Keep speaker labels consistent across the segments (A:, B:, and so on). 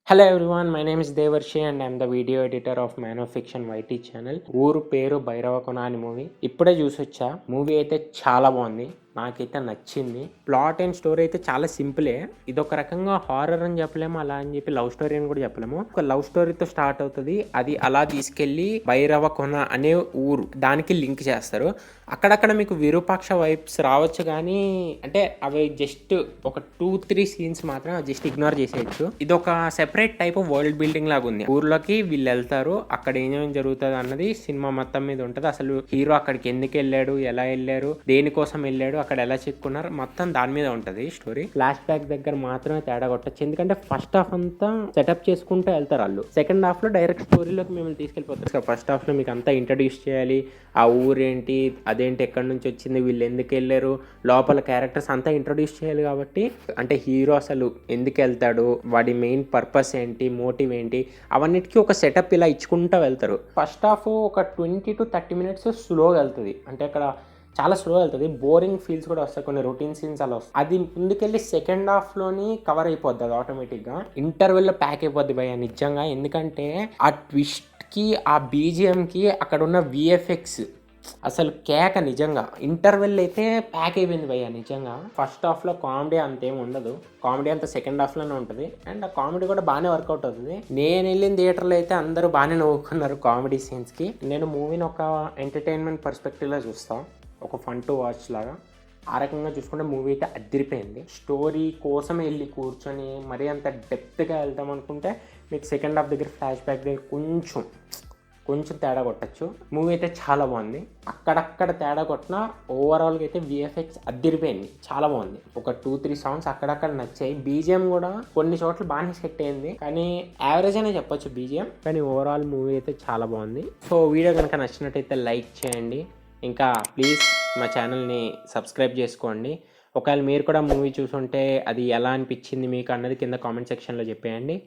A: Hello everyone, my name is Devarshi and I am the video editor of Man of Fiction YT channel. ఊరు పేరు భైరవకొన అని movie ఇప్పుడే చూసొచ్చా. Movie అయితే చాలా బాగుంది, నాకైతే నచ్చింది. ప్లాట్ అండ్ స్టోరీ అయితే చాలా సింపులే. ఇది ఒక రకంగా హారర్ అని చెప్పలేము, అలా అని చెప్పి లవ్ స్టోరీ అని కూడా చెప్పలేము. ఒక లవ్ స్టోరీతో స్టార్ట్ అవుతుంది, అది అలా తీసుకెళ్లి భైరవకొన అనే ఊరు దానికి లింక్ చేస్తారు. అక్కడక్కడ మీకు విరూపాక్ష వైబ్స్ రావచ్చు, కానీ అంటే అవి జస్ట్ ఒక 2-3 సీన్స్ మాత్రం జస్ట్ ఇగ్నోర్ చేసేయచ్చు. ఇది ఒక separate type of world building లాగా ఉంది. ఊర్లోకి వీళ్ళు వెళ్తారు, అక్కడ ఏమేమి జరుగుతుంది అన్నది సినిమా మొత్తం మీద ఉంటుంది. అసలు హీరో అక్కడికి ఎందుకు వెళ్ళాడు, ఎలా వెళ్ళారు, దేనికోసం వెళ్ళాడు, అక్కడ ఎలా చిక్కున్నారు, మొత్తం దాని మీద ఉంటది స్టోరీ. ఫ్లాష్ బ్యాక్ దగ్గర మాత్రమే తేడా కొట్టచ్చు, ఎందుకంటే ఫస్ట్ హాఫ్ అంతా సెటప్ చేసుకుంటూ వెళ్తారు వాళ్ళు. సెకండ్ హాఫ్ లో డైరెక్ట్ స్టోరీలోకి మిమ్మల్ని తీసుకెళ్ళిపోతారు. ఫస్ట్ హాఫ్ లో మీకు అంతా ఇంట్రడ్యూస్ చేయాలి, ఆ ఊరేంటి, అదేంటి, ఎక్కడి నుంచి వచ్చింది, వీళ్ళు ఎందుకు వెళ్ళారు, లోపల క్యారెక్టర్స్ అంతా ఇంట్రడ్యూస్ చేయాలి. కాబట్టి అంటే హీరో అసలు ఎందుకు వెళ్తాడు, వాడి మెయిన్ పర్పస్ ఏంటి, మోటివ్ ఏంటి, అవన్నిటికీ ఒక సెటప్ ఇలా ఇచ్చుకుంటూ వెళ్తారు. ఫస్ట్ హాఫ్ ఒక 20-30 మినిట్స్ స్లోగా వెళ్తుంది, అంటే అక్కడ చాలా స్లో వెళ్తుంది. బోరింగ్ ఫీల్స్ కూడా వస్తాయి, కొన్ని రొటీన్ సీన్స్ అలా వస్తాయి. అది ముందుకెళ్ళి సెకండ్ హాఫ్లోని కవర్ అయిపోద్ది, అది ఆటోమేటిక్గా ఇంటర్వెల్లో ప్యాక్ అయిపోద్ది భయ్య నిజంగా. ఎందుకంటే ఆ ట్విస్ట్కి, ఆ బీజిఎంకి, అక్కడ ఉన్న విఎఫ్ఎక్స్ అసలు కేక నిజంగా. ఇంటర్వెల్ అయితే ప్యాక్ అయిపోయింది భయ్య నిజంగా. ఫస్ట్ హాఫ్లో కామెడీ అంతేం ఉండదు, కామెడీ అంతా సెకండ్ హాఫ్లోనే ఉంటుంది. అండ్ ఆ కామెడీ కూడా బాగానే వర్కౌట్ అవుతుంది. నేను వెళ్ళిన థియేటర్లో అయితే అందరూ బాగానే నవ్వుకున్నారు కామెడీ సీన్స్కి. నేను మూవీని ఒక ఎంటర్టైన్మెంట్ పర్స్పెక్టివ్లో చూస్తాను, ఒక ఫన్ టు వాచ్ లాగా. ఆ రకంగా చూసుకుంటే మూవీ అయితే అదిరిపోయింది. స్టోరీ కోసం వెళ్ళి కూర్చొని మరీ అంత డెప్త్గా వెళ్దాం అనుకుంటే మీకు సెకండ్ హాఫ్ దగ్గర ఫ్లాష్ బ్యాక్ దగ్గర కొంచెం తేడా కొట్టచ్చు. మూవీ అయితే చాలా బాగుంది, అక్కడక్కడ తేడా కొట్టినా ఓవరాల్గా అయితే విఎఫ్ఎక్స్ అదిరిపోయింది, చాలా బాగుంది. ఒక 2-3 సాంగ్స్ అక్కడక్కడ నచ్చాయి. బీజిఎం కూడా కొన్ని చోట్ల బాగానే సెట్ అయింది, కానీ యావరేజ్ అనే చెప్పొచ్చు బీజిఎం. కానీ ఓవరాల్ మూవీ అయితే చాలా బాగుంది. సో వీడియో కనుక నచ్చినట్టయితే లైక్ చేయండి, ఇంకా ప్లీజ్ మా ఛానల్ని సబ్స్క్రైబ్ చేసుకోండి. ఒకవేళ మీరు కూడా మూవీ చూసుంటే అది ఎలా అనిపించింది మీకు అన్నది కింద కామెంట్ సెక్షన్లో చెప్పేయండి.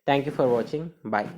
A: Thank you for watching, bye.